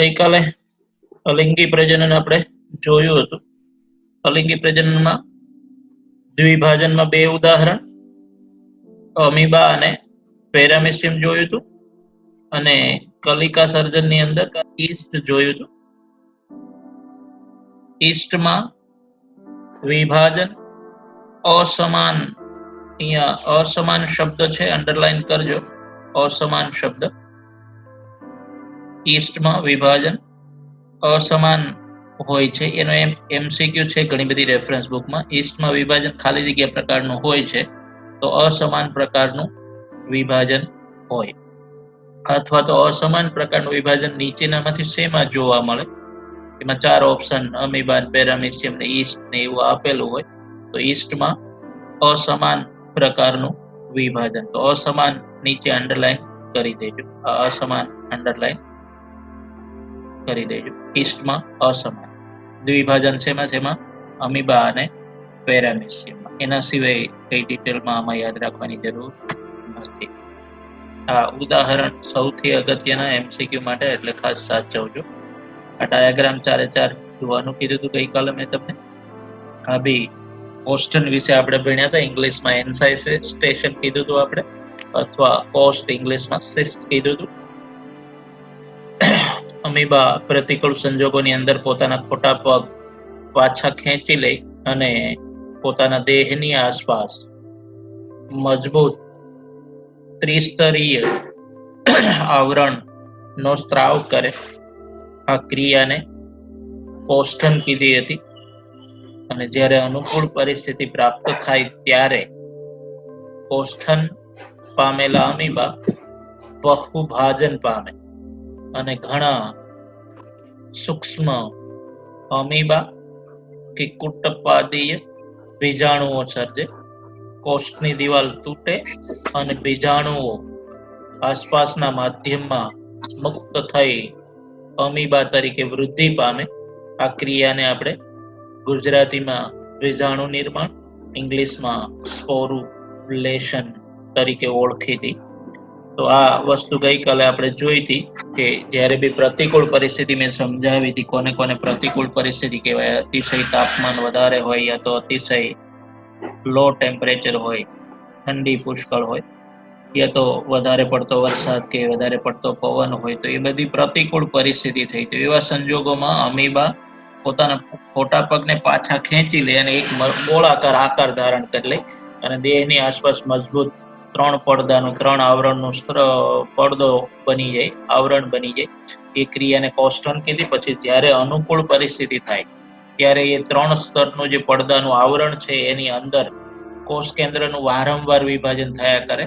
ગઈકાલે અલિંગી પ્રજનન આપણે જોયું હતું. અલિંગી પ્રજનનમાં દ્વિભાજનમાં બે ઉદાહરણ અમીબા અને પેરામેસિયમ જોયું હતું અને કલિકા સર્જનની અંદર ઈસ્ટ જોયું હતું. ઈસ્ટમાં વિભાજન અસમાન, અહીંયા અસમાન શબ્દ છે, અંડરલાઈન કરજો, અસમાન શબ્દ. ઈસ્ટમાં વિભાજન અસમાન હોય છે, એનો એમસીક્યુ છે ઘણી બધી રેફરન્સ બુકમાં. ઈસ્ટમાં વિભાજન ખાલી જગ્યા પ્રકારનું હોય છે, તો અસમાન પ્રકારનું વિભાજન હોય, અથવા તો અસમાન પ્રકારનું વિભાજન નીચેનામાંથી શેમાં જોવા મળે? એમાં 4 ઓપ્શન અમીબા, પેરામેસિયમ ને ઈસ્ટ ને એવું આપેલું હોય. તો ઈસ્ટમાં અસમાન પ્રકારનું વિભાજન, તો અસમાન નીચે અંડરલાઈન કરી દેજો, આ અસમાન અંડરલાઈન કરી દેજો. ઈસ્ટમાં અસમાન દ્વિભાજન શેમાં અમીબા અને પેરામેસિયમમાં. એના સિવાય કઈ ડિટેલમાં આમાં યાદ રાખવાની જરૂર નથી. આ ઉદાહરણ સૌથી અગત્યના એમસીક્યુ માટે, એટલે ખાસ સાચવજો. આ ડાયાગ્રામ 4 જોવાનું કીધું હતું ગઈકાલે મેં તમને. આ બી ઓસ્ટન વિશે આપણે ભણ્યા હતા. ઇંગ્લિશમાં એન્સાઇટેશન કીધું હતું આપણે, અથવા પોસ્ટ ઇંગ્લિશમાં સિસ્ટ કીધું હતું. અમીબા પ્રતિકૂળ સંજોગોની અંદર પોતાના ખોટા પગ પાછા ખેંચી લઈ અને પોતાના દેહની આસપાસ મજબૂત ત્રિસ્તરીય આવરણનો સ્ત્રાવ કરે. આ ક્રિયાને કોષ્ઠન કીધી હતી. અને જ્યારે અનુકૂળ પરિસ્થિતિ પ્રાપ્ત થાય ત્યારે કોષ્ઠન પામેલા અમીબા બહુભાજન પામે અને ઘણા સૂક્ષ્મ અમીબા કે કુટપાદીય બીજાણુઓ સર્જે. કોષ્ઠની દિવાલ તૂટે અને બીજાણુઓ આસપાસના માધ્યમમાં મુક્ત થઈ અમીબા તરીકે વૃદ્ધિ પામે. આ ક્રિયાને આપણે ગુજરાતીમાં બીજાણુ નિર્માણ, ઇંગ્લિશમાં સ્પોરુલેશન તરીકે ઓળખી હતી. તો આ વસ્તુ ગઈકાલે આપણે જોઈ હતી કે જ્યારે બી પ્રતિકૂળ પરિસ્થિતિ મેં સમજાવી હતી, કોને કોને પ્રતિકૂળ પરિસ્થિતિ કહેવાય. અતિશય તાપમાન વધારે હોય, યા તો અતિશય લો ટેમ્પરેચર હોય, ઠંડી પુષ્કળ હોય, યા તો વધારે પડતો વરસાદ કે વધારે પડતો પવન હોય, તો એ બધી પ્રતિકૂળ પરિસ્થિતિ થઈ. તો એવા સંજોગોમાં અમીબા પોતાના ખોટા પગને પાછા ખેંચી લે અને એક ગોળાકાર આકાર ધારણ કરી લે અને દેહની આસપાસ મજબૂત 3 પડદાનું 3 આવરણનું પડદો બની જાય, આવરણ બની જાય. એ ક્રિયાને કોષ્ઠન કીધી. પછી જ્યારે અનુકૂળ પરિસ્થિતિ થાય ત્યારે એ 3 સ્તરનું જે પડદાનું આવરણ છે એની અંદર કોષ કેન્દ્રનું વારંવાર વિભાજન થયા કરે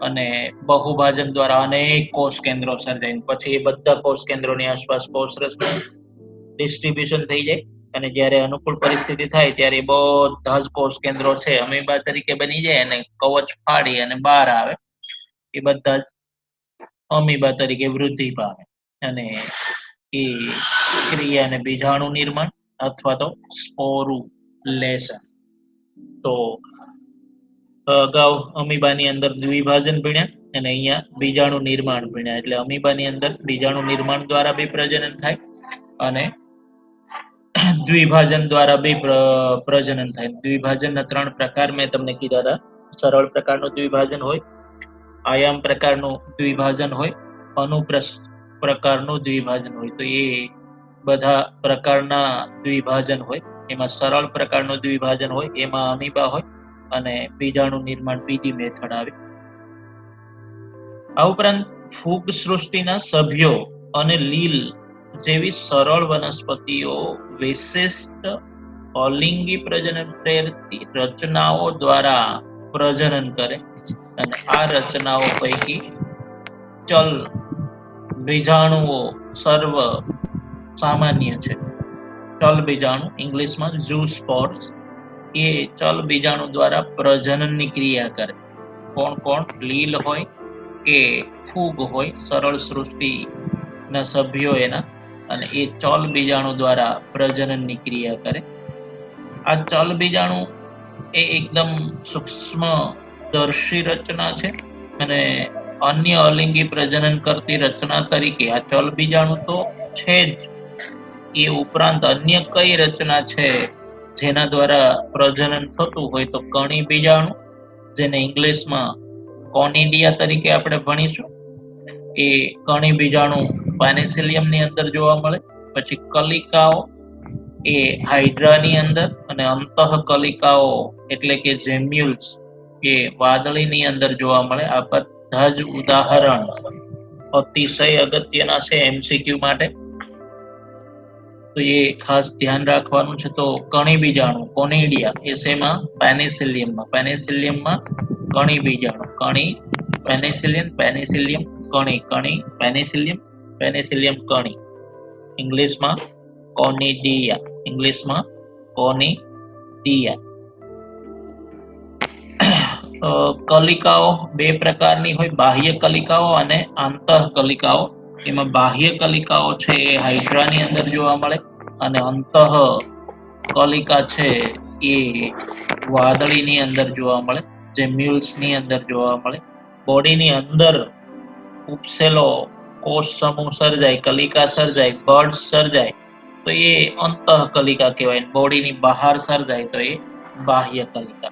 અને બહુભાજન દ્વારા અનેક કોષ કેન્દ્રો સર્જાય. પછી એ બધા કોષ કેન્દ્રોની આસપાસ કોષરસનું ડિસ્ટ્રીબ્યુશન થઈ જાય અને જ્યારે અનુકૂળ પરિસ્થિતિ થાય ત્યારે બધા જ કોષ કેન્દ્રો છે અમીબા તરીકે બની જાય અને કવચ ફાડી અને બહાર આવે. એ બધા જ અમીબા તરીકે વૃદ્ધિ પામે અને એ ક્રિયાને બીજાણુ નિર્માણ અથવા તો સ્પોરુલેશન. તો અગાઉ અમીબાની અંદર દ્વિભાજન ભણ્યા અને અહીંયા બીજાણુ નિર્માણ ભણ્યા. એટલે અમીબાની અંદર બીજાણુ નિર્માણ દ્વારા બી પ્રજનન થાય અને દ્વિભાજન દ્વારા બી પ્રજનન થાય. દ્વિભાજનના 3 પ્રકાર મેં તમને કીધા હતા. સરળ પ્રકારનું દ્વિભાજન હોય, આયામ પ્રકારનું દ્વિભાજન હોય, અનુપ્રસ્થ પ્રકારનું દ્વિભાજન હોય. તો એ બધા પ્રકારના દ્વિભાજન હોય. એમાં સરળ પ્રકારનું દ્વિભાજન હોય, એમાં અમીબા હોય અને બીજાણુ નિર્માણ બીજી મેથડ આવે. આ ઉપરાંત ફૂગ સૃષ્ટિના સભ્યો અને લીલ જેવી સરળ વનસ્પતિઓ વિશિષ્ટ અલિંગી પ્રજનન પ્રેરતી રચનાઓ દ્વારા પ્રજનન કરે અને આ રચનાઓ પૈકી ચલ બીજાણુઓ સર્વ સામાન્ય છે. ચલ બીજાણુ, ઇંગ્લિશમાં ઝૂસ્પોર્સ, એ ચલ બીજાણુ દ્વારા પ્રજનનની ક્રિયા કરે. કોણ લીલ હોય કે ફૂગ હોય, સરળ સૃષ્ટિના સભ્યો એના, અને એ ચલ બીજાણુ દ્વારા પ્રજનનની ક્રિયા કરે. આ ચલ બીજાણુ એ એકદમ સૂક્ષ્મ દર્શી રચના છે અને અન્ય અલિંગી પ્રજનન કરતી રચના તરીકે આ ચલ બીજાણુ તો છે જ, એ ઉપરાંત અન્ય કઈ રચના છે જેના દ્વારા પ્રજનન થતું હોય? તો કણી બીજાણુ, જેને ઇંગ્લિશમાં કોનિડિયા તરીકે આપણે ભણીશું. એ કણી બીજાણુ પેનિસિલિયમ ની અંદર જોવા મળે. પછી કલિકાઓ, એ હાઇડ્રા ની અંદર, અને અંતઃકલિકાઓ એટલે કે જેમ્યુલ્સ, એ વાદળી ની અંદર જોવા મળે. આ બધા જ ઉદાહરણ અતિશય અગત્યના છે એમસીક્યુ માટે, તો એ ખાસ ધ્યાન રાખવાનું છે. તો કણી બીજાણુ કોનિડિયા એ શેમાં? પેનિસિલિયમમાં. પેનિસિલિયમમાં કણી બીજાણુ, કણી પેનિસિલિયમ, પેનિસિલિયમ કણી, કણી પેનિસિલિયમ, પેનિસિલિયમ કણી. ઇંગ્લિશમાં કોનિડિયા, ઇંગ્લિશમાં કોનિડિયા. કલિકાઓ બે પ્રકારની હોય, બાહ્ય કલિકાઓ અને આંતઃકલિકાઓ. એમાં બાહ્ય કલિકાઓ છે એ હાઇડ્રાની અંદર જોવા મળે, અને અંતઃ કલિકા છે એ વાદળીની અંદર જોવા મળે, જે મ્યુલ્સ ની અંદર જોવા મળે. બોડીની અંદર ઉપસેલો કોષ સમૂહ સર્જાય, કલિકા સર્જાય, બર્ડ સર્જાય તો એ અંતઃકલિકા કહેવાય. બોડીની બહાર સર્જાય તો એ બાહ્ય કલિકા.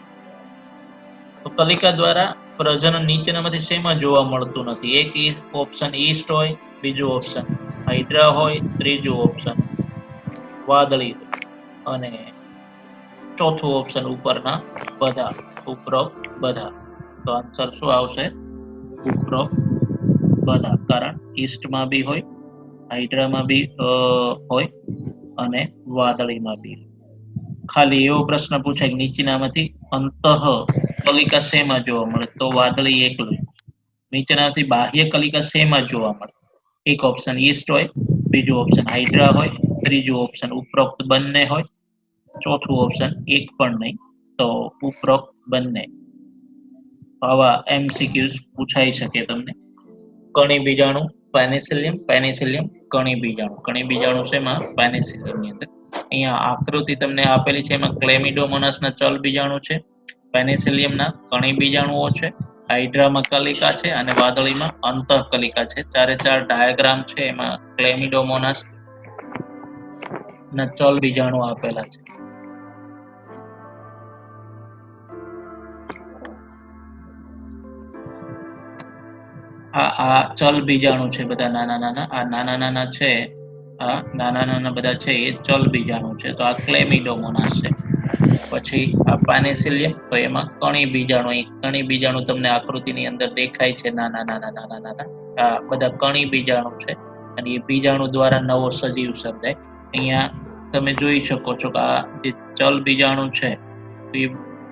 તો કલિકા દ્વારા પ્રજનન નીચેનામાંથી શેમાં જોવા મળતું નથી? એક ઓપ્શન ઈસ્ટ હોય, બીજું ઓપ્શન હાઇડ્રા હોય, ત્રીજું ઓપ્શન વાદળી હોય, અને ચોથું ઓપ્શન ઉપરના બધા, ઉપરોક્ત બધા. તો આન્સર શું આવશે? ઉપરોક્ત બધા. કારણ ઈસ્ટમાં બી હોય, હાઇડ્રામાં બી હોય, અને વાદળીમાં બી. ખાલી એવો પ્રશ્ન પૂછાય કે નીચેનામાંથી અંતઃ કલિકા શેમાં જોવા મળે? તો વાદળી એકલું. નીચેનામાંથી બાહ્ય કલિકા શેમાં જોવા મળે? એક ઓપ્શન ઈસ્ટ હોય, બીજું ઓપ્શન હાઇડ્રા હોય, ત્રીજું ઓપ્શન ઉપરોક્ત બંને હોય, ચોથું ઓપ્શન એક પણ નહીં, તો ઉપરોક્ત બંને. આવા એમસીક્યુઝ પૂછાઈ શકે તમને. કણી બીજાણુ પેનિસિલિયમ, પેનિસિલિયમ કણી બીજાણુ. કણી બીજાણુ શેમાં? પેનિસિલિયમ ની અંદર. અહીંયા આકૃતિ તમને આપેલી છે, એમાં ક્લેમિડોમોનાસના ચલ બીજાણુ છે, પેનિસિલિયમના કણી બીજાણુઓ છે, હાઇડ્રામાં કલિકા છે, અને વાદળીમાં અંતઃકલિકા છે. ચારે ચાર ડાયાગ્રામ છે, એમાં ક્લેમિડોમોનાસ ના ચલ બીજાણુ આપેલા છે. આ ચલ બીજાણુ છે બધા નાના નાના. આ નાના નાના છે, આ નાના નાના બધા છે એ ચલ બીજાણુ છે. તો આ ક્લેમિડોમોનાસ છે. પછી આ પેનિસિલિયમ, તો એમાં કણી બીજાણુ. કણી બીજાણુ તમને આકૃતિની અંદર દેખાય છે, નાના નાના નાના નાના. આ બધા કણી બીજાણુ છે, અને એ બીજાણુ દ્વારા નવો સજીવ સર્જાય. અહીંયા તમે જોઈ શકો છો કે આ જે ચલ બીજાણુ છે એ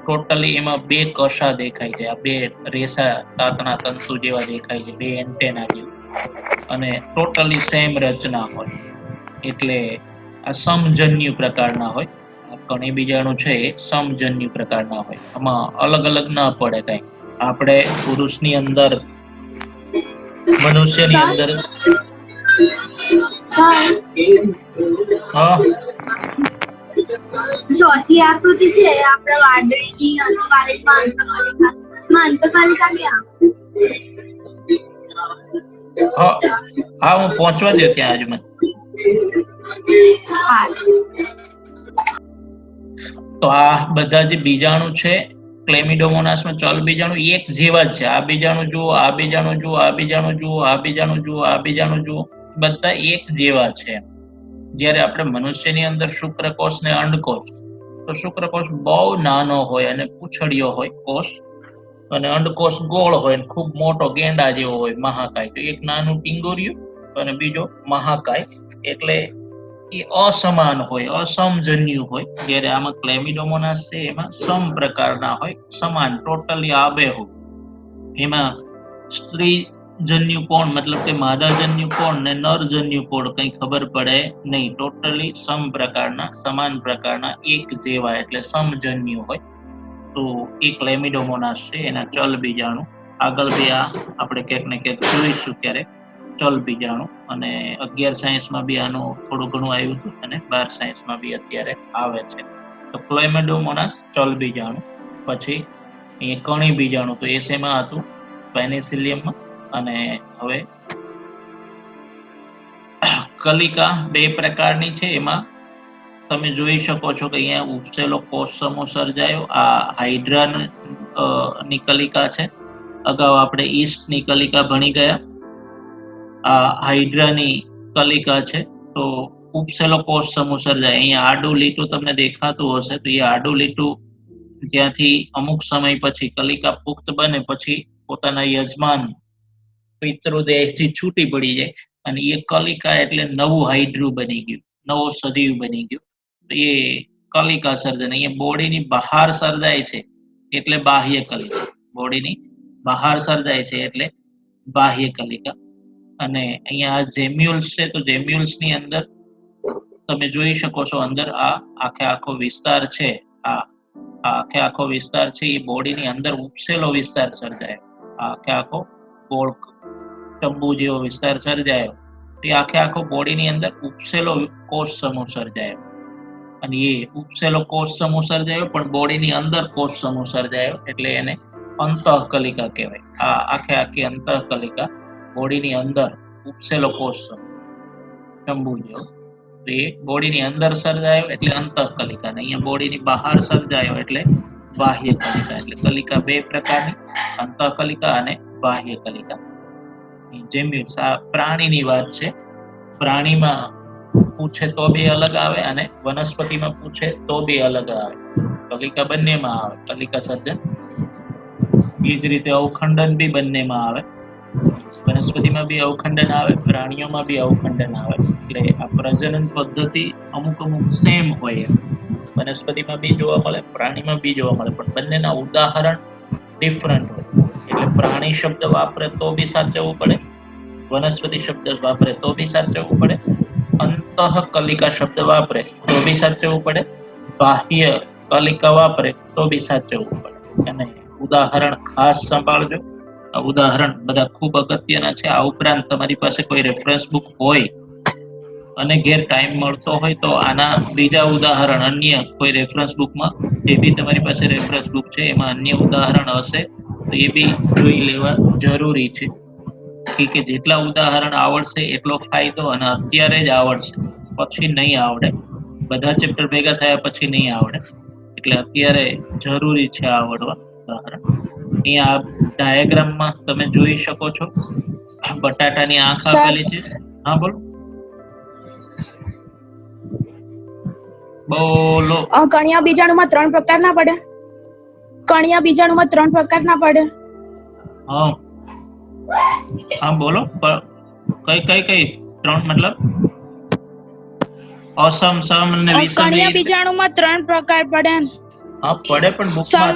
ટોટલી એમાં બે કષા દેખાય છે. આ બે રેસા તાતણા તંતુ જેવા દેખાય છે, બે એન્ટેના જેવું, અને ટોટલી સેમ રચના હોય, એટલે આ સમજન્યુ પ્રકારના હોય. કણી બીજાણુ છે એ સમજન્યુ પ્રકારના હોય, આમાં અલગ અલગ ના પડે કઈ. આપણે પુરુષની અંદર, મનુષ્યની અંદર ચોથી આકૃતિ છે આપણે વાદળીની અંતકાલિકા, અંતકાલિકા ક્યાં? હા, હું પહોંચવા દો ત્યાં હજુ મને. તો આ બધા જે બીજાણુ છે ક્લેમિડોમોનાસમાં ચલ બીજાણુ એક જેવા જ છે. આ બીજાણુ જુઓ, આ બીજાણુ જુઓ, આ બીજાણુ જુઓ, આ બીજાણુ જુઓ, આ બીજાણુ જુઓ, બધા એક જેવા છે. જ્યારે આપણે મનુષ્યની અંદર શુક્રકોષ ને અંડકોષ, તો શુક્રકોષ બહુ નાનો હોય અને પૂંછડીયો હોય કોષ, અને અંડકોષ ગોળ હોય, ખૂબ મોટો ગેંડા જેવો હોય, મહાકાય. તો એક નાનું ટીંગોરિયું અને બીજો મહાકાય, એટલે એ અસમાન હોય, અસમજન્યુ હોય. જ્યારે આમાં ક્લેમિડોમોનાસ છે એમાં સમ પ્રકારના હોય, સમાન, ટોટલી આબેહૂબ. એમાં સ્ત્રી જન્યુ કોણ, મતલબ કે માદાજન્યુ કોણ ને નરજન્યુ કોણ કઈ ખબર પડે નહીં. ટોટલી સમ પ્રકારના, સમાન પ્રકારના, એક જેવા, એટલે સમજન્યુ હોય. તો એ ક્લેમિડોમોનાસ છે, એના ચલ બીજાણુ. આગળ બી આ આપણે ક્યાંક ને ક્યાંક જોઈશું ક્યારેક ચલ બીજાણુ. અને 11 સાયન્સમાં બી આનું થોડું ઘણું આવ્યું હતું, અને 12 સાયન્સમાં બી અત્યારે આવે છે. તો ક્લેમિડોમોનાસ ચલ બીજાણુ. પછી એ કણી બીજાણુ, તો એ શેમાં હતું? પેનિસિલિયમમાં. અને હવે કલિકા બે પ્રકારની છે. એમાં તમે જોઈ શકો છો કે અહીંયા ઉપસેલો કોષ સમૂહ સર્જાયો. આ હાઇડ્રા ની કલિકા છે. અગાઉ આપણે ઈસ્ટ ની કલિકા ભણી ગયા. આ હાઇડ્રાની કલિકા છે. તો ઉપસેલો કોષ સમૂહ સર્જાય. અહીંયા આડું લીટું તમને દેખાતું હશે, તો એ આડું લીટું ત્યાંથી અમુક સમય પછી કલિકા પુખ્ત બને પછી પોતાના યજમાન પિતૃદેહથી છૂટી પડી જાય અને એ કલિકા એટલે નવું હાઇડ્રું બની ગયું, નવો સજીવ બની ગયો. એ કલિકા સર્જન અહીંયા બોડીની બહાર સર્જાય છે એટલે બાહ્ય કલિકા. બોડીની બહાર સર્જાય છે એટલે બાહ્ય કલિકા. અને અહીંયા આ જેમ્યુલ્સ છે, તો જેમ્યુલ્સ ની અંદર તમે જોઈ શકો છો અંદર આ આખો વિસ્તાર છે. આ આખો વિસ્તાર છે એ બોડીની અંદર ઉપસેલો વિસ્તાર સર્જાયો. આખો ગોળ તંબુ જેવો વિસ્તાર સર્જાયો. એ આખો બોડીની અંદર ઉપસેલો કોષ સમૂહ સર્જાયો. અને એ ઉપસેલો કોષ સમૂહ સર્જાયો પણ બોડીની અંદર કોષ સમૂહ સર્જાયો એટલે એને અંતઃકલિકા કહેવાય. આ આખી અંતઃકલિકા બોડીની અંદર ઉપસેલો કોષ સમૂહ તંબુ જેવો, તો એ બોડીની અંદર સર્જાયો એટલે અંતઃકલિકા, ને અહીંયા બોડીની બહાર સર્જાયો એટલે બાહ્ય કલિકા. એટલે કલિકા બે પ્રકારની, અંતઃકલિકા અને બાહ્ય કલિકા. જેમ્યુલ્સ આ પ્રાણીની વાત છે. પ્રાણીમાં પૂછે તો બે અલગ આવે અને વનસ્પતિમાં પૂછે તો બે અલગ આવે. કલિકા બંનેમાં આવે કલિકા સર્જન. એ જ રીતે અવખંડન બી બંનેમાં આવે. વનસ્પતિમાં બી અવખંડન આવે, પ્રાણીઓમાં બી અવખંડન આવે. એટલે આ પ્રજનન પદ્ધતિ અમુક સેમ હોય. વનસ્પતિમાં બી જોવા મળે, પ્રાણીમાં બી જોવા મળે, પણ બંનેના ઉદાહરણ ડિફરન્ટ હોય. એટલે પ્રાણી શબ્દ વાપરે તો બી સાચવવું પડે, વનસ્પતિ શબ્દ વાપરે તો બી સાચવવું પડે, અંતઃકલિકા શબ્દ વાપરે તો બી સાચવવું પડે, બાહ્ય કલિકા વાપરે તો બી સાચવવું પડે. અને ઉદાહરણ ખાસ સંભાળજો. આ ઉદાહરણ બધા ખૂબ અગત્યના છે. આ ઉપરાંત તમારી પાસે કોઈ રેફરન્સ બુક હોય અને ઘેર ટાઈમ મળતો હોય તો આના બીજા ઉદાહરણ અન્ય કોઈ રેફરન્સ બુકમાં, જે બી તમારી પાસે રેફરન્સ બુક છે એમાં અન્ય ઉદાહરણ હશે તો એ બી જોઈ લેવા જરૂરી છે. કે જેટલા ઉદાહરણ આવડશે એટલો ફાયદો, અને અત્યારે જ આવડશે, પછી નહીં આવડે. બધા ચેપ્ટર ભેગા થયા પછી નહીં આવડે. એટલે અત્યારે જરૂરી છે આવડવા ઉદાહરણ. અહીંયા આ ડાયાગ્રામમાં તમે જોઈ શકો છો બટાટાની આંખ આપેલી છે. હા બોલો બોલો. કણિયા બીજાણુમાં 3 પ્રકારના પડે. કણિયા બીજાણુમાં 3 પ્રકારના પડે. હા બોલો. કઈ 3 મતલબ? અસમ, સમ અને વિષમ. કણિયા બીજાણુમાં 3 પ્રકાર પડે. હા પડે, પણ બુકમાં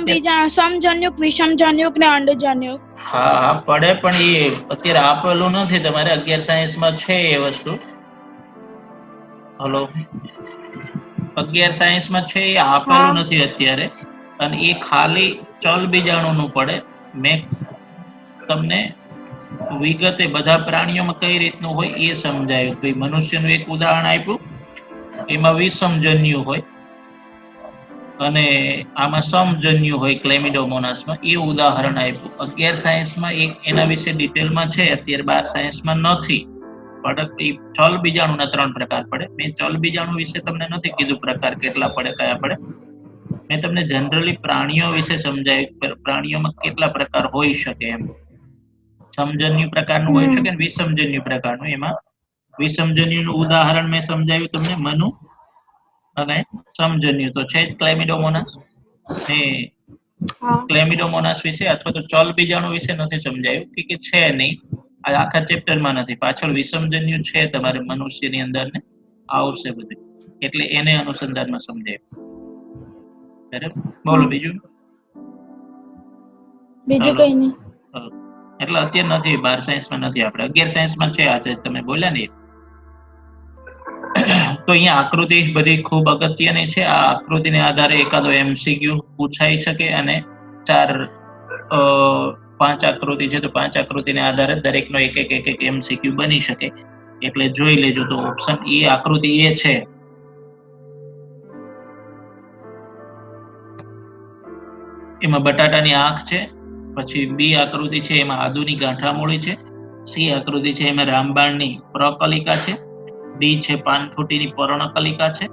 સમજન્યુક, વિષમજન્યુક ને અંડજન્યુક. હા પડે, પણ એ અત્યારે આપેલું નથી તમારે. 11 સાયન્સમાં છે એ વસ્તુ. હલો, 11 સાયન્સમાં છે એ આપેલું નથી અત્યારે. અને એ ખાલી ચલ બીજાણુનું પડે. મેં તમને વિગતે બધા પ્રાણીઓમાં કઈ રીતનું હોય એ સમજાયું. ભાઈ મનુષ્યનું એક ઉદાહરણ આપ્યું, એમાં વિષમજન્યુ હોય અને આમાં સમજન્યુ હોય ક્લેમિડોમોનાસમાં, એ ઉદાહરણ આપ્યું. 11 સાયન્સમાં એના વિશે ડિટેલમાં છે, અત્યારે 12 સાયન્સમાં નથી. પણ ચલ બીજાણુના 3 પ્રકાર પડે. મેં ચલ બીજાણુ વિશે તમને નથી કીધું પ્રકાર કેટલા પડે, કયા પડે. મેં તમને જનરલી પ્રાણીઓ વિશે સમજાવ્યું, પ્રાણીઓમાં કેટલા પ્રકાર હોઈ શકે એમ. સમજન્યુ પ્રકારનું હોઈ શકે ને વિષમજન્યુ પ્રકારનું. એમાં વિષમજન્યુનું ઉદાહરણ મેં સમજાવ્યું તમને, મનુ. અને સમજન્યુ તો છે જ ક્લેમિડોમોનાસ. ને ક્લેમિડોમોનાસ વિશે અથવા તો ચલ બીજાણુ વિશે નથી સમજાયું કે છે નહીં, આ આખા ચેપ્ટરમાં નથી. પાછળ વિષમજન્યુ છે તમારે મનુષ્યની અંદર ને આવશે બધું, એટલે એને અનુસંધાનમાં સમજાયું. બરાબર, બોલો બીજું. બીજું કઈ નહીં. એટલે અત્યારે નથી, 12 સાયન્સમાં નથી. આપણે 11 સાયન્સમાં છે. આજે તમે બોલ્યા ને. તો અહીંયા આકૃતિ બધી ખૂબ અગત્યની છે. આ આકૃતિને આધારે એકાદો MCQ પૂછાઈ શકે, અને 5 આકૃતિ છે તો 5 આકૃતિને આધારે દરેકનો એક MCQ બની શકે. એટલે જોઈ લેજો. તો ઓપ્શન એ આકૃતિ એ છે. એમાં બટાટાની આંખ છે. પછી બી આકૃતિ છે એમાં આદુની ગાંઠામૂળી છે. સી આકૃતિ છે એમાં રામબાણની પ્રકલિકા છે. ડી છે પાનફૂટીની પર્ણકલિકા છે,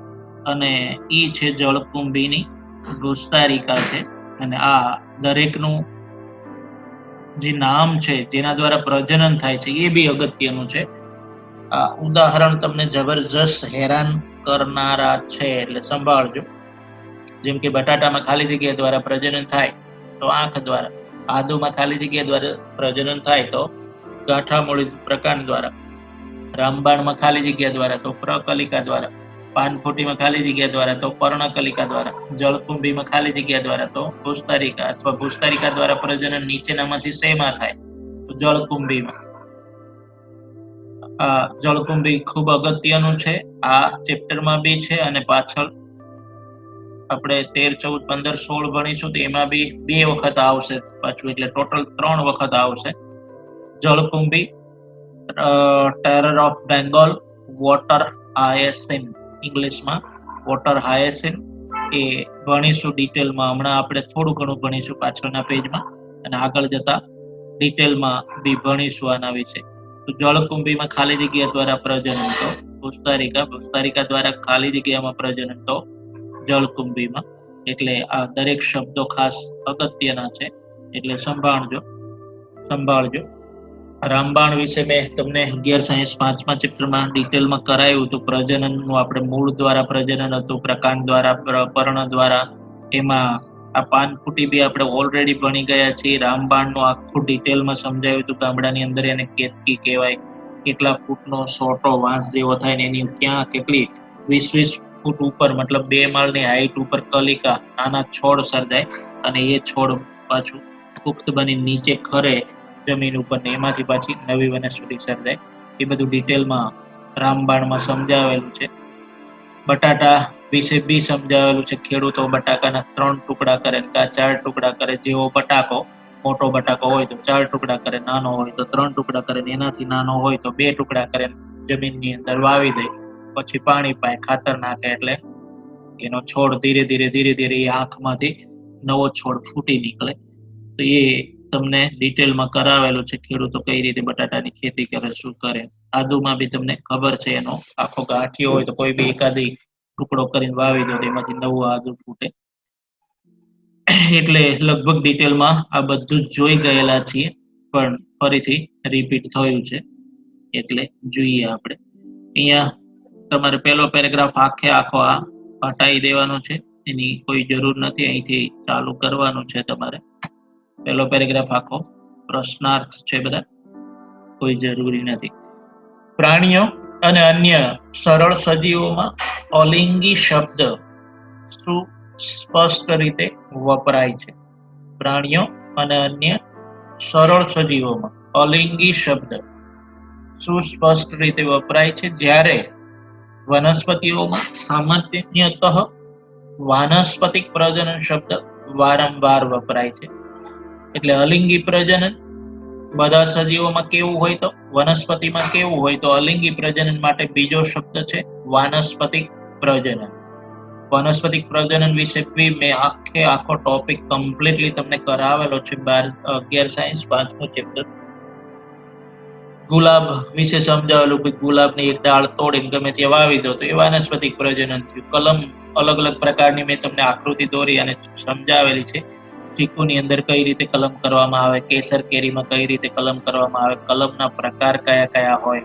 અને ઈ છે જળકુંભીની ગુસ્તારિકા છે. અને આ દરેકનું જે નામ છે જેના દ્વારા પ્રજનન થાય છે એ બી અગત્યનું છે. આ ઉદાહરણ તમને જબરજસ્ત હેરાન કરનારા છે, એટલે સંભાળજો. જેમ કે બટાટામાં ખાલી જગ્યા દ્વારા પ્રજનન થાય તો આંખ દ્વારા, આદુમાં ખાલી જગ્યા દ્વારા પ્રજનન થાય તો ગાંઠામૂળી પ્રકાંડ દ્વારા, રામબાણમાં ખાલી જગ્યા દ્વારા તો પ્રકલિકા દ્વારા, પાનફૂટીમાં ખાલી જગ્યા દ્વારા તો પર્ણકલિકા દ્વારા, જળકુંભીમાં ખાલી જગ્યા દ્વારા તો ભૂસ્તારિકા અથવા ભૂસ્તારિકા દ્વારા પ્રજનન નીચેનામાંથી શેમાં થાય તો જળકુંભીમાં. જળકુંભી ખૂબ અગત્યનું છે, આ ચેપ્ટરમાં બી છે અને પાછળ આપણે 13, 14, 15, 16 ભણીશું તો એમાં બી 2 વખત આવશે પાછું, એટલે ટોટલ 3 વખત આવશે. જળકુંભી, ટેરર ઓફ બેંગોલ, વોટર હાયસિન, ઇંગ્લિશમાં વોટર હાયસિન, એ ભણીશું ડિટેલમાં. હમણાં આપણે થોડું ઘણું ભણીશું પાછળના પેજમાં, અને આગળ જતા ડિટેલમાં બી ભણીશું આના વિશે. તો જળકુંભીમાં ખાલી જગ્યા દ્વારા પ્રજનન તો ભૂસ્તારિકા, ભૂસ્તારિકા દ્વારા ખાલી જગ્યામાં પ્રજનન તો જળકુંભીમાં. એટલે આ દરેક શબ્દો ખાસ અગત્યના છે, એટલે સંભાળજો. રામબાણ વિશે મેં તમને 11 સાયન્સ 5મા ચેપ્ટરમાં ડિટેલમાં કરાયું હતું. પ્રજનનનું આપણે મૂળ દ્વારા પ્રજનન હતું, પ્રકાંડ દ્વારા, પર્ણ દ્વારા. એમાં આ પાનફૂટી બી આપણે ઓલરેડી ભણી ગયા છીએ. રામબાણનું આખું ડિટેલમાં સમજાવ્યું હતું. ગામડાની અંદર એને કેતકી કહેવાય, કેટલા ફૂટનો સોટો વાંસ જેવો થાય ને એની ક્યાં કેટલી 20 ફૂટ ઉપર, મતલબ 2 માળની હાઈટ ઉપર કલિકા, નાના છોડ સર્જાય, અને એ છોડ પાછું પુખ્ત બની નીચે ખરે જમીન ઉપર, ને એમાંથી પાછી નવી વનસ્પતિ સર્જાય. એ બધું ડિટેલમાં રામબાણમાં સમજાવેલું છે. બટાટા વિશે બી સમજાવેલું છે. ખેડૂતો બટાકાના 3 ટુકડા કરે, 4 ટુકડા કરે. જેવો બટાકો, મોટો બટાકો હોય તો 4 ટુકડા કરે, નાનો હોય તો 3 ટુકડા કરે, એનાથી નાનો હોય તો 2 ટુકડા કરે, જમીનની અંદર વાવી દે. પછી પાણી પાય, ખાતર નાખે, એટલે એનો છોડ ધીરે ધીરે એ આંખમાંથી નવો છોડ ફૂટી નીકળે. તો એ તમને ડિટેલમાં કરાવેલું છે. ખેડૂતો કઈ રીતે બટાટાની ખેતી કરે, શું કરે. આદુમાં બી તમને ખબર છે, એનો આખો ગાંઠિયો હોય તો કોઈ બી એકાદી ટુકડો કરીને વાવી દો, એમાંથી નવું આદુ ફૂટે. એટલે લગભગ ડિટેલમાં આ બધું જ જોઈ ગયેલા છીએ, પણ ફરીથી રિપીટ થયું છે, એટલે જોઈએ આપણે. અહીંયા તમારે પહેલો પેરેગ્રાફ આખો આ હટાવી દેવાનો છે, એની કોઈ જરૂર નથી. અહીંથી ચાલુ કરવાનું છે તમારે. પહેલો પેરેગ્રાફ આખો પ્રશ્નાર્થ છે, બધા કોઈ જરૂરી નથી. પ્રાણીઓ અને અન્ય સરળ સજીવોમાં અલિંગી શબ્દ સુસ્પષ્ટ રીતે વપરાય છે. પ્રાણીઓ અને અન્ય સરળ સજીવોમાં અલિંગી શબ્દ સુસ્પષ્ટ રીતે વપરાય છે, જ્યારે વનસ્પતિઓમાં સામાન્યતઃ વાનસ્પતિક પ્રજનન શબ્દ વારંવાર વપરાય છે. એટલે અલિંગી પ્રજનન બધા સજીવોમાં કેવું હોય તો, વનસ્પતિમાં કેવું હોય તો, અલિંગી પ્રજનન માટે બીજો શબ્દ છે વાનસ્પતિક પ્રજનન. વનસ્પતિક પ્રજનન વિશે બી મેં આખો ટોપિક કમ્પ્લીટલી તમને કરાવેલો છે 11 સાયન્સ 5મું ચેપ્ટર. ગુલાબ વિશે સમજાવેલું કે ગુલાબની એક ડાળ તોડીને ગમે ત્યાં વાવી દો તો એ વાનસ્પતિક પ્રજનન થયું. કલમ અલગ અલગ પ્રકારની મેં તમને આકૃતિ દોરી અને સમજાવેલી છે. ચીકુની અંદર કઈ રીતે કલમ કરવામાં આવે, કેસર કેરીમાં કઈ રીતે કલમ કરવામાં આવે, કલમના પ્રકાર કયા કયા હોય,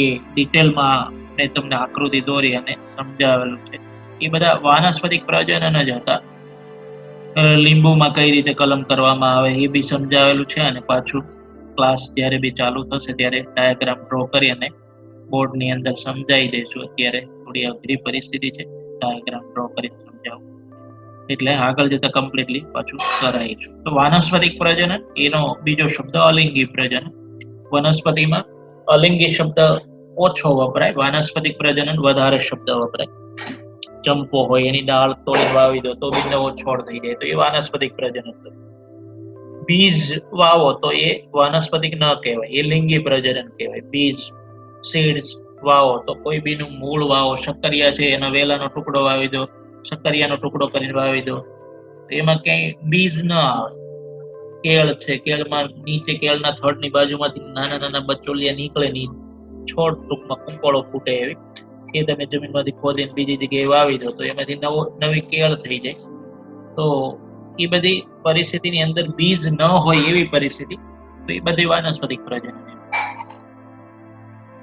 એ ડિટેલમાં મેં તમને આકૃતિ દોરી અને સમજાવેલું છે. એ બધા વાનસ્પતિક પ્રજનન જ હતા. લીંબુમાં કઈ રીતે કલમ કરવામાં આવે એ બી સમજાવેલું છે. અને પાછું ક્લાસ જ્યારે બી ચાલુ થશે ત્યારે ડાયાગ્રામ ડ્રો કરી અને બોર્ડની અંદર સમજાવી દઈશું. અત્યારે થોડી અઘરી પરિસ્થિતિ છે, ડાયાગ્રામ ડ્રો કરીને સમજાવું એટલે આગળ જતા કમ્પ્લીટલી પાછું કરાવીશું. તો વાનસ્પતિક પ્રજનન, એનો બીજો શબ્દ અલિંગી પ્રજનન. વનસ્પતિમાં અલિંગી શબ્દ ઓછો વપરાય, વાનસ્પતિક પ્રજનન વધારે શબ્દ વપરાય. ચંપો હોય એની ડાળ તોડી વાવી દો તો બી નવો છોડ થઈ જાય, તો એ વાનસ્પતિક પ્રજનન. બીજ વાવો તો એ વાનસ્પતિક ન કહેવાય, એ લિંગી પ્રજનન કહેવાય. બીજ સીડ્સ વાવો તો કોઈ બીનું મૂળ વાવો. શક્કરિયા છે એનો વેલાનો ટુકડો વાવી દો, શક્કરિયાનો ટુકડો કરીને વાવી દો, એમાં ક્યાંય બીજ ન આવે. કેળ છે, કેળમાં નીચે કેળના થડની બાજુમાંથી નાના નાના બચોલિયા નીકળે નહીં, છોડ ટૂંકમાં કુંપળો ફૂટે એવી, એ તમે જમીનમાંથી ખોદીને બીજી જગ્યાએ વાવી દો તો એમાંથી નવી કેળ થઈ જાય. તો એ બધી પરિસ્થિતિની અંદર બીજ ન હોય એવી પરિસ્થિતિ, તો એ બધી વાનસ્પતિક પ્રજનન.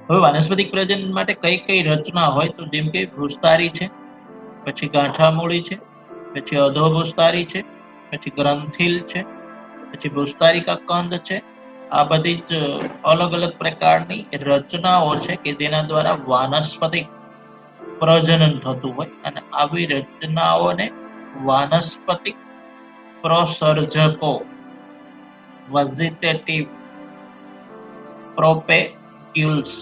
હવે વાનસ્પતિક પ્રજનન માટે કઈ કઈ રચના હોય, તો જેમ કે ભૂસ્તારી છે, પછી ગાંઠામૂળી છે, પછી અધોભૂસ્તારી છે, પછી ગ્રંથિલ છે, પછી ભૂસ્તારિકા કંદ છે. આ બધી જ અલગ અલગ પ્રકારની રચનાઓ છે કે જેના દ્વારા વાનસ્પતિક પ્રજનન થતું હોય, અને આવી રચનાઓને વાનસ્પતિક પ્રસર્જકો વેજીટેટિવ પ્રોપેગ્યુલ્સ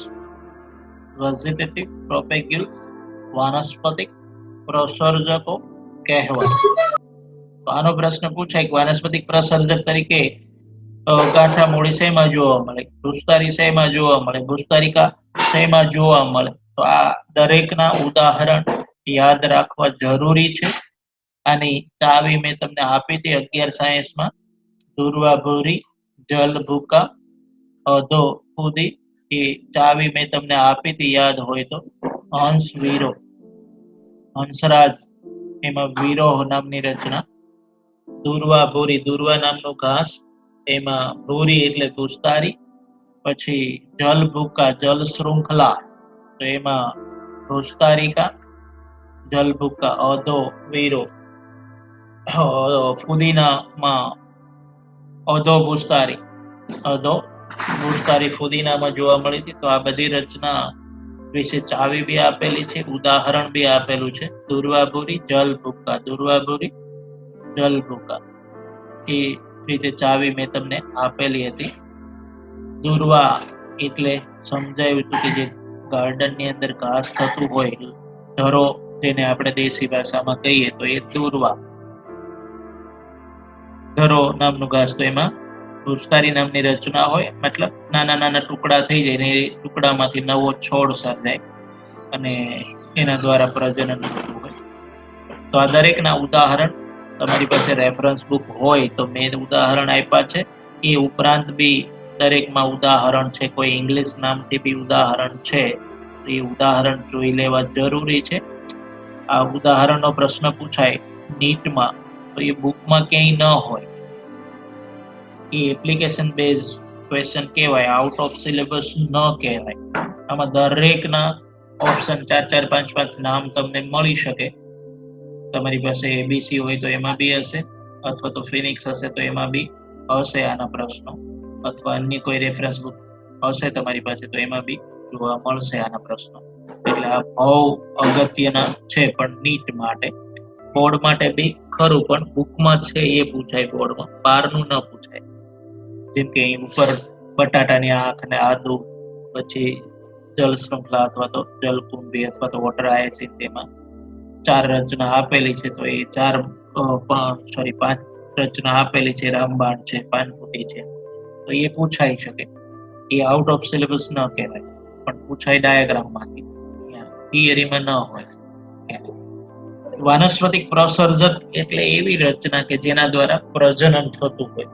વાનસ્પતિક પ્રસર્જકો કહેવાય. તો આનો પ્રશ્ન પૂછાય કે વાનસ્પતિક પ્રસર્જક તરીકે ગાંઠામૂળી શેમાં જોવા મળે, ભૂસ્તારી શેમાં જોવા મળે, ભૂસ્તારિકા શેમાં જોવા મળે. તો આ દરેકના ઉદાહરણ યાદ રાખવા જરૂરી છે. આની ચાવી મેં તમને આપી હતી 11 સાયન્સમાં. દુર્વા ભૂરી, જલ ભૂકા, અધો ફૂદી, એ ચાવી મેં તમને આપી હતી યાદ હોય તો. હંસ વીરો, હંસરાજ, એમાં વીરો નામની રચના. દુર્વા ભૂરી, દુર્વા નામનું ઘાસ, એમાં ભૂરી એટલે ભૂસ્તારી. પછી જલ ભૂકા, જલ શૃંખલા, તો એમાં ભૂસ્તારિકા, જલ ભૂકા, અધો વીરો. ફુદીનામાં અધો ભૂસ્તારી, ફુદીનામાં જોવા મળી હતી. તો આ બધી રચના વિશે ચાવી બી આપેલી છે, ઉદાહરણ બી આપેલું છે. દુર્વાભૂરી, જલ ભૂકા, દુર્વાભૂરી, જલ ભૂકા, એ રીતે ચાવી મેં તમને આપેલી હતી. દુર્વા એટલે સમજાયું હતું કે જે ગાર્ડન ની અંદર ઘાસ થતું હોય, ધરો જેને આપણે દેશી ભાષામાં કહીએ તો એ દુર્વા. ધરો નામનું ઘાસ, તો એમાં ભૂસ્તારી નામની રચના હોય, મતલબ નાના નાના ટુકડા થઈ જાય ને એ ટુકડામાંથી નવો છોડ સર્જાય અને એના દ્વારા પ્રજનન થતું હોય. તો આ દરેકના ઉદાહરણ તમારી પાસે રેફરન્સ બુક હોય તો મેં ઉદાહરણ આપ્યા છે. એ ઉપરાંત બી દરેકમાં ઉદાહરણ છે, કોઈ ઇંગ્લિશ નામથી બી ઉદાહરણ છે, તો એ ઉદાહરણ જોઈ લેવા જરૂરી છે. આ ઉદાહરણનો પ્રશ્ન પૂછાય નીટમાં તો એ બુકમાં ક્યાંય ન હોય, એ એપ્લિકેશન બેઝ ક્વેશ્ચન કહેવાય, આઉટ ઓફ સિલેબસ ન કહેવાય. આમાં દરેકના ઓપ્શન 4 4 5 5 નામ તમને મળી શકે. તમારી પાસે એબીસી હોય તો એમાં બી હશે, અથવા તો ફિનિક્સ હશે તો એમાં બી હશે આના પ્રશ્નો, અથવા અન્ય કોઈ રેફરન્સ બુક હશે તમારી પાસે તો એમાં બી જોવા મળશે આના પ્રશ્નો. એટલે આ બહુ અગત્યના છે, પણ નીટ માટે, બોર્ડ માટે બી ખરું, પણ બુકમાં છે એ પૂછાય, બોર્ડમાં બહારનું ન પૂછાય. જેમ કે ઉપર બટાટાની આંખ ને આદુ, પછી જલ શૃંખલા અથવા તો જલકુંભી અથવા તો વોટર આયસિન, તેમાં 4 રચના આપેલી છે. તો એ 5 રચના આપેલી છે. રામબાણ છે, પાનફુટી છે, તો એ પૂછાઈ શકે. એ આઉટ ઓફ સિલેબસ ન કહેવાય, પણ પૂછાય ડાયાગ્રામમાંથી, થિયરીમાં ન હોય. વાનસ્પતિક પ્રસર્જક એટલે એવી રચના કે જેના દ્વારા પ્રજનન થતું હોય.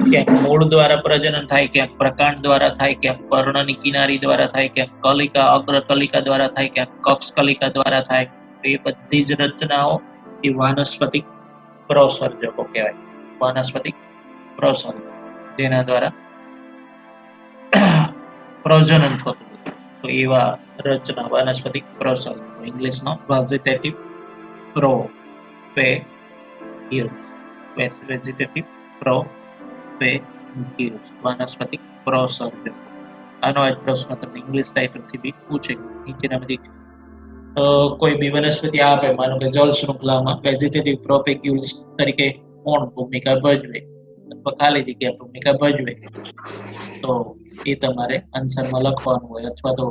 ક્યાંક મૂળ દ્વારા પ્રજનન થાય, ક્યાંક પ્રકાંડ દ્વારા થાય, ક્યાંક પર્ણની કિનારી દ્વારા થાય, ક્યાંક કલિકા અગ્ર કલિકા દ્વારા થાય, ક્યાંક કક્ષ કલિકા દ્વારા થાય. એ બધી જ રચનાઓ એ વાનસ્પતિક પ્રસર્જકો કહેવાય. વાનસ્પતિક પ્રસર્જક જેના દ્વારા પ્રજનન થતું હોય, તો એવા રચના વાનસ્પતિક પ્રસર્જકો, ઇંગ્લિશમાં વેજીટેટિવ વાનસ્પતિક પ્રસર્જકો. આનો આ પ્રશ્ન તમને ઇંગ્લિશ ટાઇટલથી બી પૂછે. નીચેનામાંથી કોઈ બી વનસ્પતિ આપે, માનો કે જળ શૃંખલામાં વેજીટેટિવ પ્રોપેગ્યુલ્સ તરીકે કોણ ભૂમિકા ભજવે, અથવા ખાલી જગ્યા ભૂમિકા ભજવે, તો એ તમારે આન્સરમાં લખવાનું હોય. અથવા તો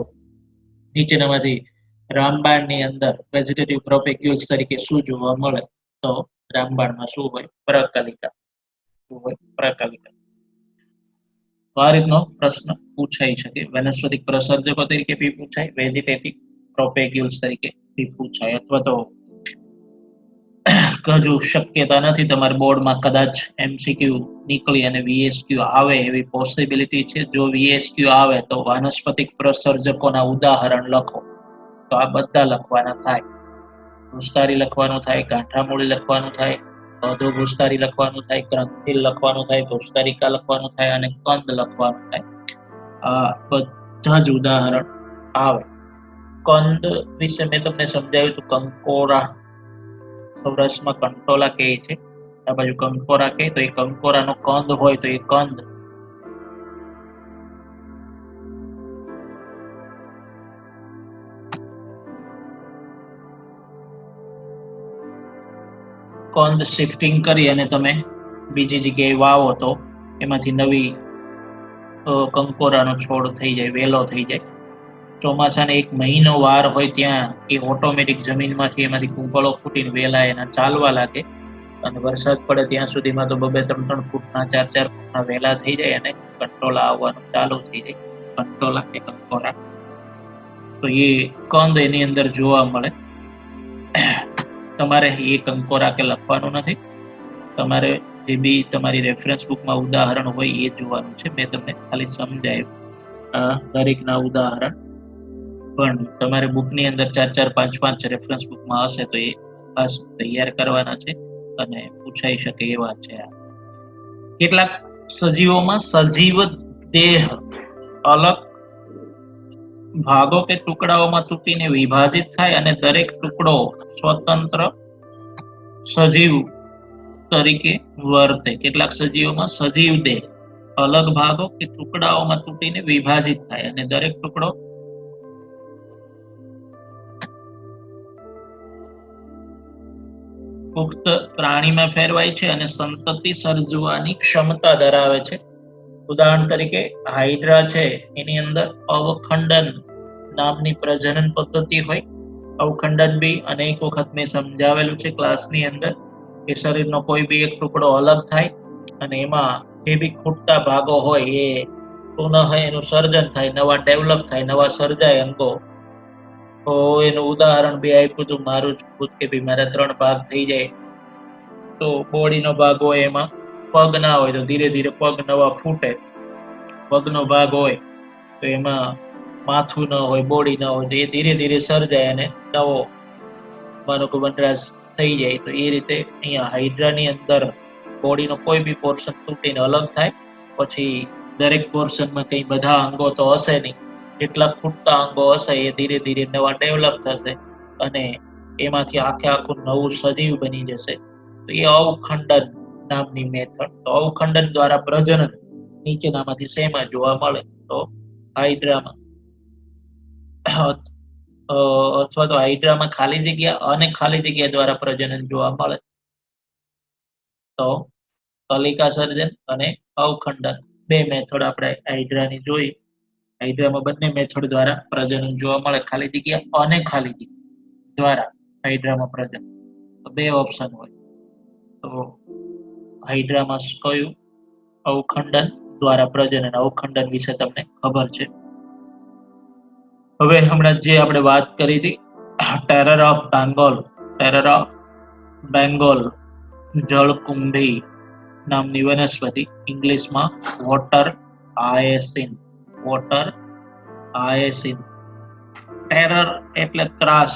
નીચેનામાંથી રામબાણની અંદર વેજીટેટિવ પ્રોપેગ્યુલ્સ તરીકે શું જોવા મળે, તો રામબાણમાં શું હોય, પ્રકલિકા. શું હોય? પ્રકલિકા. તો આ રીતનો પ્રશ્ન પૂછાઈ શકે. વનસ્પતિક પ્રસર્જકો તરીકે બી પૂછાય, વેજીટેટિવ પ્રોપેગ્યુલ્સ તરીકે બી પૂછાય, અથવા તો હજુ શક્યતા નથી. તમારા બોર્ડમાં કદાચ MCQ નીકળી અને VSQ આવે એવી પોસિબિલિટી છે. જો VSQ આવે તો વાનસ્પતિક પ્રસર્જકોના ઉદાહરણ લખો. તો આ બધા લખવાના થાય. ભૂસ્કારી લખવાનું થાય, ગાંઠામૂળી લખવાનું થાય, અધો ભૂસ્કારી લખવાનું થાય, ગ્રંથિલ લખવાનું થાય, ભૂસ્કારિકા લખવાનું થાય અને કંદ લખવાનું થાય. આ બધા જ ઉદાહરણ આવે. કંદ વિશે મેં તમને સમજાવ્યું હતું. કંકોરા સૌરાષ્ટ્રમાં કંટોલા કહે છે, આ બાજુ કંકોરા કહે. તો એ કંકોરાનો કંદ હોય તો એ કંદ કંદ શિફ્ટિંગ કરી અને તમે બીજી જગ્યાએ વાવો તો એમાંથી નવી કંકોરાનો છોડ થઈ જાય, વેલો થઈ જાય. ચોમાસાને 1 મહિનો વાર હોય ત્યાં એ ઓટોમેટિક જમીનમાંથી એમાંથી કુંપળો ફૂટીને વેલા એના ચાલવા લાગે. અને વરસાદ પડે ત્યાં સુધીમાં તો 2-3 ફૂટના 4-4 ફૂટના વેલા થઈ જાય અને કંટોલા આવવાનું ચાલુ થઈ જાય. કંટોલા કે કંકોરા. તો એ કંદ એની અંદર જોવા મળે. તમારે એ કંકોરા કે લખવાનું નથી. તમારે જે બી તમારી રેફરન્સ બુકમાં ઉદાહરણ હોય એ જોવાનું છે. મેં તમને ખાલી સમજાવ્યું દરેકના ઉદાહરણ. પણ તમારે બુકની અંદર 4-4, 5-5 રેફરન્સ બુકમાં હશે તો એ ખાસ તૈયાર કરવાના છે અને પૂછાઈ શકે એવા છે. કેટલાક સજીવોમાં સજીવ દેહ અલગ ભાગો કે ટુકડાઓમાં તૂટીને વિભાજિત થાય અને દરેક ટુકડો સ્વતંત્ર સજીવ તરીકે વર્તે. કેટલાક સજીવોમાં સજીવ દેહ અલગ ભાગો કે ટુકડાઓમાં તૂટીને વિભાજિત થાય અને દરેક ટુકડો પુખ્ત પ્રાણીમાં ફેરવાય છે અને સંતતિ સર્જવાની ક્ષમતા ધરાવે છે. ઉદાહરણ તરીકે હાઇડ્રા છે, એની અંદર અવખંડન નામની પ્રજનન પદ્ધતિ હોય. અવખંડન બી અનેક વખત મેં સમજાવેલું છે ક્લાસની અંદર કે શરીરનો કોઈ બી એક ટુકડો અલગ થાય અને એમાં જે બી ખૂટતા ભાગો હોય એ પુનઃ એનું સર્જન થાય, નવા ડેવલપ થાય, નવા સર્જાય અંગો. તો એનું ઉદાહરણ બી આપ્યું હતું મારું જ ખુદ કે ભાઈ મારા 3 ભાગ થઈ જાય તો બોડીનો ભાગ હોય એમાં પગ ના હોય તો ધીરે ધીરે પગ નવા ફૂટે. પગનો ભાગ હોય તો એમાં માથું ન હોય, બોડી ન હોય તો એ ધીરે ધીરે સર્જાય અને નવો માનો કે વનરાજ થઈ જાય. તો એ રીતે અહીંયા હાઇડ્રાની અંદર બોડીનો કોઈ બી પોર્શન તૂટીને અલગ થાય. પછી દરેક પોર્શનમાં કંઈ બધા અંગો તો હશે નહીં, જેટલા ખૂટતા અંગો હશે એ ધીરે ધીરે નવા ડેવલપ થશે અને એમાંથી આખું નવું સજીવ બની જશે. તો એ અવખંડન નામની મેથડ. તો અવખંડન દ્વારા પ્રજનન નીચેનામાંથી શેમાં જોવા મળે? તો હાઇડ્રામાં અથવા તો હાઇડ્રામાં ખાલી જગ્યા અને ખાલી જગ્યા દ્વારા પ્રજનન જોવા મળે. તો કલિકા સર્જન અને અવખંડન 2 મેથડ આપણે હાઇડ્રાની જોઈ. હાઇડ્રામાં બંને મેથડ દ્વારા પ્રજનન જોવા મળે, ખાલી જગ્યા અને ખાલી જગ્યા દ્વારા હાઇડ્રામાં પ્રજનન. તો 2 ઓપ્શન હોય. તો હાઇડ્રામાં કયું? અવખંડન દ્વારા પ્રજનન. અવખંડન વિશે તમને ખબર છે. હવે હમણાં જે આપણે વાત કરી હતી ટેરર ઓફ બેંગોલ જળકુંભી નામની વનસ્પતિ, ઇંગ્લિશમાં વોટર હાયસિન્થ. ટેરર એટલે ત્રાસ,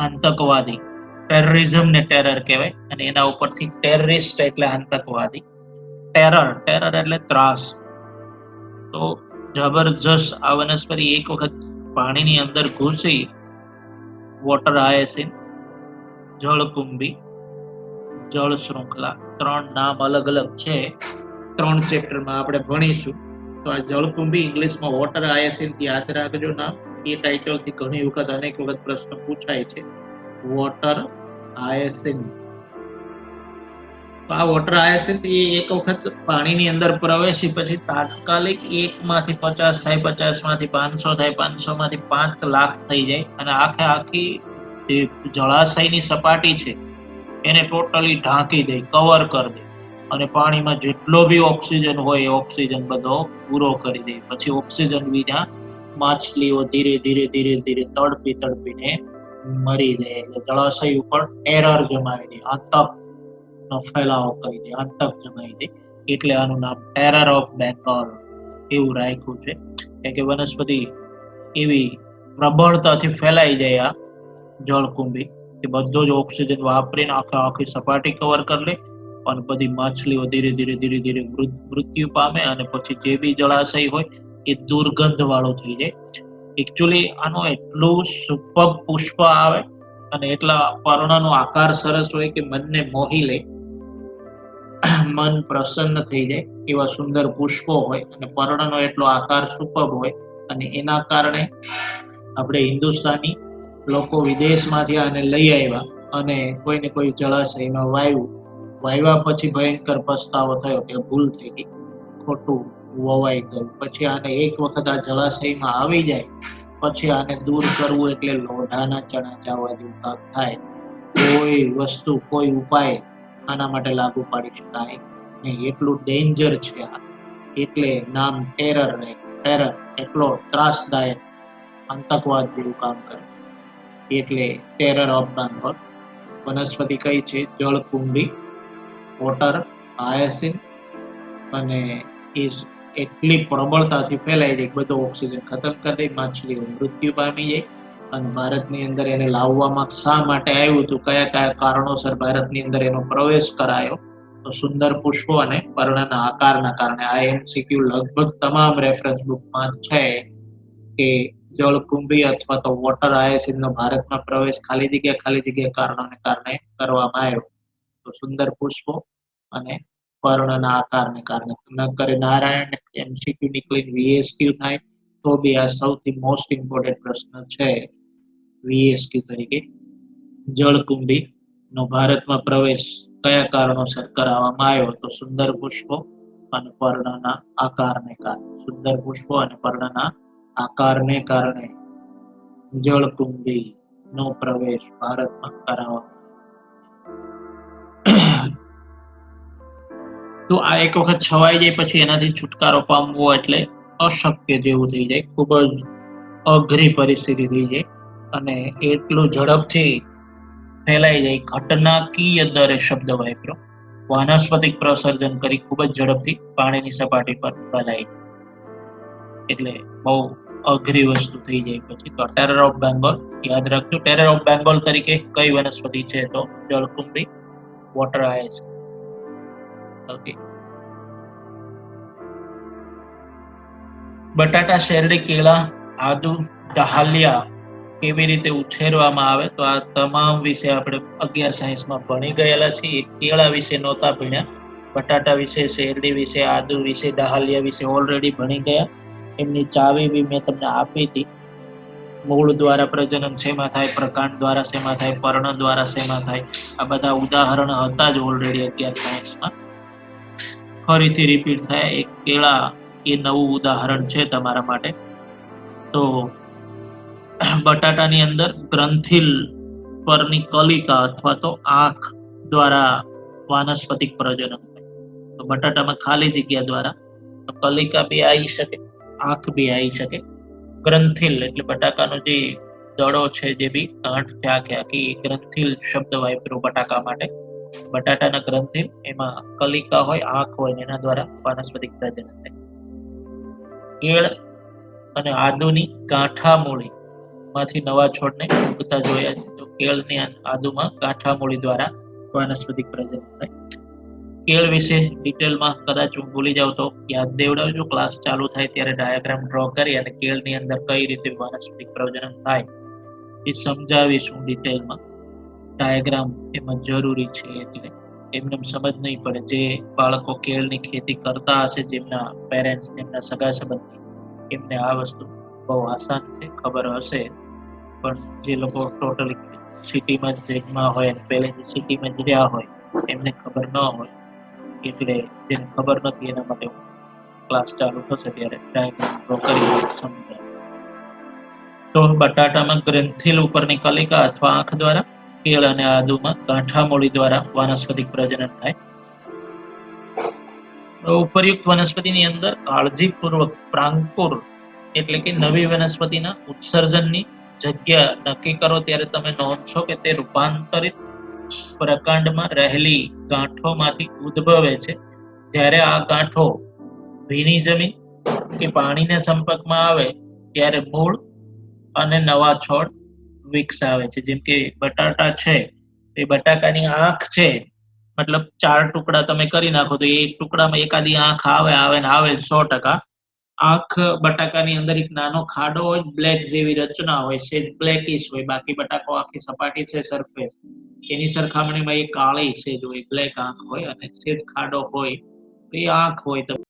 આતંકવાદી. ટેરરિઝમ ને ટેરર કહેવાય અને એના ઉપરથી ટેરરિસ્ટ એટલે આતંકવાદી. ટેરર એટલે ત્રાસ. તો જબરજસ્ત આ વનસ્પતિ એક વખત પાણીની અંદર ઘૂસી, વોટર હાયસિન્થ, જળકુંભી, જળ શૃંખલા, 3 નામ અલગ અલગ છે. 3 ચેપ્ટરમાં આપણે ભણીશું. તો આ જળકુંભી ઇંગ્લિશમાં વોટર હાયસિન્થ યાદ રાખજો નામ. એ ટાઇટલથી ઘણી વખત અનેક વખત પ્રશ્ન પૂછાય છે. Water hyacinth. તો આ વોટર હાયસિન્થ એ એક વખત પાણીની અંદર પ્રવેશી પછી તાત્કાલિક 1 માંથી 50 થાય, 50 માંથી 500 થાય, 500 માંથી 5 લાખ થઈ જાય અને આખી જે જળાશયની સપાટી છે એને ટોટલી ઢાંકી દે, કવર કરી દે અને પાણીમાં જેટલો બી ઓક્સિજન હોય એ ઓક્સિજન બધો પૂરો કરી દે. પછી ઓક્સિજન વિના માછલીઓ ધીરે ધીરે તડપીને મરી જાય, એટલે જળાશય ઉપર ટેરર જમાવી દે, આતંકનો ફેલાવો કરી દે, આતંક જમાવી દે, એટલે આનું નામ ટેરર ઓફ બેંગોલ એવું રાખ્યું છે. કે વનસ્પતિ એવી પ્રબળતાથી ફેલાઈ જાય આ જળકુંભી કે બધો જ ઓક્સિજન વાપરીને આખી સપાટી કવર કરી લે, અને બધી માછલીઓ ધીરે ધીરે મૃત્યુ પામે, અને પછી જે બી જળાશય હોય એ દુર્ગંધ વાળો થઈ જાય. એકચ્યુઅલી આનો એટલું સુપર પુષ્પ આવે અને એટલા પર્ણનો આકાર સરસ હોય કે મનને મોહી લે, મન પ્રસન્ન થઈ જાય એવા સુંદર પુષ્પો હોય, અને પર્ણનો એટલો આકાર સુપર હોય, અને એના કારણે આપણે હિન્દુસ્તાની લોકો વિદેશમાંથી આને લઈ આવ્યા અને કોઈને કોઈ જળાશયમાં વાવ્યા પછી ભયંકર પસ્તાવો થયો કે ભૂલ થઈ ગઈ, ખોટું વવાઈ ગયું. પછી આને એક વખત આ જળાશયમાં આવી જાય પછી આને દૂર કરવું એટલે લોઢાના ચણા ચાવવા જેવું કામ થાય. કોઈ વસ્તુ, કોઈ ઉપાય આના માટે લાગુ પાડી શકાય નહીં, એટલું ડેન્જર છે આ. એટલે નામ ટેરર રહે. ટેરર એટલો ત્રાસદાયક, આતંકવાદ જેવું કામ કરે, એટલે ટેરર ઓફ બેંગોલ. વનસ્પતિ કઈ છે? જળકુંભી, વોટર હાયસિન્થ, અને એ એટલી પ્રબળતાથી ફેલાઈ જાય બધો ઓક્સિજન ખતમ કરી દે, માછલીઓ મૃત્યુ પામી જાય. અને ભારતની અંદર એને લાવવામાં શા માટે આવ્યું હતું, કયા કયા કારણોસર ભારતની અંદર એનો પ્રવેશ કરાયો, તો સુંદર પુષ્પો અને પર્ણના આકારના કારણે. આ એમસીક્યુ લગભગ તમામ રેફરન્સ બુકમાં છે કે જળકુંભી અથવા તો વોટર હાયસિન્થનો ભારતમાં પ્રવેશ ખાલી જગ્યા કારણોને કારણે કરવામાં આવ્યો. તો સુંદર પુષ્પો અને પર્ણના આકારને કારણે. નકર નારાયણ એમસીક્યુ નીકળીને વીએસક્યુ થાય તો બી આ સૌથી મોસ્ટ ઇમ્પોર્ટન્ટ પ્રશ્ન છે વીએસક્યુ તરીકે. જળકુંભી નો ભારતમાં પ્રવેશ કયા કારણોસર કરાવવામાં આવ્યો, તો સુંદર પુષ્પો અને પર્ણના આકારને કારણે. સુંદર પુષ્પો અને પર્ણના આકારને કારણે જળકુંભી નો પ્રવેશ ભારતમાં કરાવવામાં. તો આ એક વખત છવાઈ જાય પછી એનાથી છુટકારો પામવો એટલે અશક્ય જેવું થઈ જાય, ખૂબ જ અઘરી પરિસ્થિતિ થઈ જાય, અને એટલું ઝડપથી ફેલાઈ જાય. ઘટનાકીય દરે શબ્દ વાપર્યો, વાનસ્પતિક પ્રસર્જન કરી ખૂબ જ ઝડપથી પાણીની સપાટી પર ફેલાય, એટલે બહુ અઘરી વસ્તુ થઈ જાય પછી. તો ટેરર ઓફ બેંગોલ યાદ રાખજો. ટેરર ઓફ બેંગોલ તરીકે કઈ વનસ્પતિ છે? તો જળકુંભી, વોટર હાયસિન્થ. ઓકે. બટાટા, શેરડી, કેળા, આદુ, ડાહલિયા કેવી રીતે ઉછેરવામાં આવે, તો આ તમામ વિશે આપણે 11 સાયન્સમાં ભણી ગયેલા છીએ. કેળા વિશે નહોતા ભણ્યા, બટાટા વિશે, શેરડી વિશે, આદુ વિશે, ડાહલિયા વિશે ઓલરેડી ભણી ગયા. એમની ચાવી બી મેં તમને આપી હતી. મૂળ દ્વારા પ્રજનન શેમાં થાય, પ્રકાંડ દ્વારા શેમાં થાય, પર્ણ દ્વારા શેમાં થાય, આ બધા ઉદાહરણ હતા જ ઓલરેડી 11 સાયન્સમાં. ફરીથી રિપીટ થાય. એક કેળા એ નવું ઉદાહરણ છે તમારા માટે. તો બટાટાની અંદર ગ્રંથિલ પરની કલિકા અથવા તો આંખ દ્વારા વાનસ્પતિક પ્રજનન થાય. તો બટાટામાં ખાલી જગ્યા દ્વારા કલિકા બી આવી શકે, આંખ બી આવી શકે. ગ્રંથિલ એટલે બટાકાનો જે દડો છે, જે બી ગાંઠ છે આખી ગ્રંથિલ શબ્દ વાપર્યો બટાકા માટે. બટાટાના ગ્રંથિલ, એમાં કલિકા હોય, આંખ હોય, એના દ્વારા વાનસ્પતિક પ્રજનન થાય. કેળ અને આદુની ગાંઠામૂળી માંથી નવા છોડને ઉગતા જોયા છે. તો કેળની આદુમાં ગાંઠામૂળી દ્વારા વાનસ્પતિક પ્રજનન થાય. કેળ વિશે ડિટેલમાં કદાચ હું ભૂલી જાઉં તો યાદ દેવડાવજો. ક્લાસ ચાલુ થાય ત્યારે ડાયાગ્રામ ડ્રો કરી અને કેળની અંદર કઈ રીતે વાનસ્પતિક પ્રજનન થાય એ સમજાવીશું ડિટેલમાં. ડાયાગ્રામ એમાં જરૂરી છે, એટલે એમને સમજ નહીં પડે. જે બાળકો કેળની ખેતી કરતા હશે, જેમના પેરેન્ટ્સ, જેમના સગા સંબંધી, એમને આ વસ્તુ બહુ આસાન છે, ખબર હશે. પણ જે લોકો ટોટલી સિટીમાં જ જન્મા હોય અને પહેલેથી સિટીમાં જ રહ્યા હોય, એમને ખબર ન હોય, એટલે જેને ખબર નથી એના માટે ક્લાસ ચાલુ થશે ત્યારે ડાયાગ્રામ ડ્રો કરી સમજાય. તો બટાટામાં ગ્રંથિલ ઉપરની કલિકા અથવા આંખ દ્વારા, કેળ અને આદુમાં ગાંઠામૂળી દ્વારા વાનસ્પતિક પ્રજનન થાય. ઉપરયુક્ત વનસ્પતિની અંદર કાળજીપૂર્વક પ્રાંકુર એટલે કે નવી વનસ્પતિના ઉત્સર્જનની જગ્યા નક્કી કરો ત્યારે તમે નોંધશો કે તે રૂપાંતરિત પ્રકાંડમાં રહેલી ગાંઠોમાંથી ઉદ્ભવે છે. જ્યારે આ ગાંઠો ભીની જમીન કે પાણીના સંપર્કમાં આવે ત્યારે મૂળ અને નવા છોડ વિકસાવે છે. જેમ કે બટાટા છે, એ બટાકાની આંખ છે, મતલબ 4 ટુકડા તમે કરી નાખો તો એક ટુકડામાં એકાદી આંખ આવે ને આવે 100%. આંખ બટાકાની અંદર એક નાનો ખાડો હોય, બ્લેક જેવી રચના હોય, સેજ બ્લેકિશ હોય, બાકી બટાકો આખી સપાટી છે સરફેસ એની સરખામણીમાં એ કાળી છે, જો એ બ્લેક આંખ હોય અને સેજ ખાડો હોય તો એ આંખ હોય.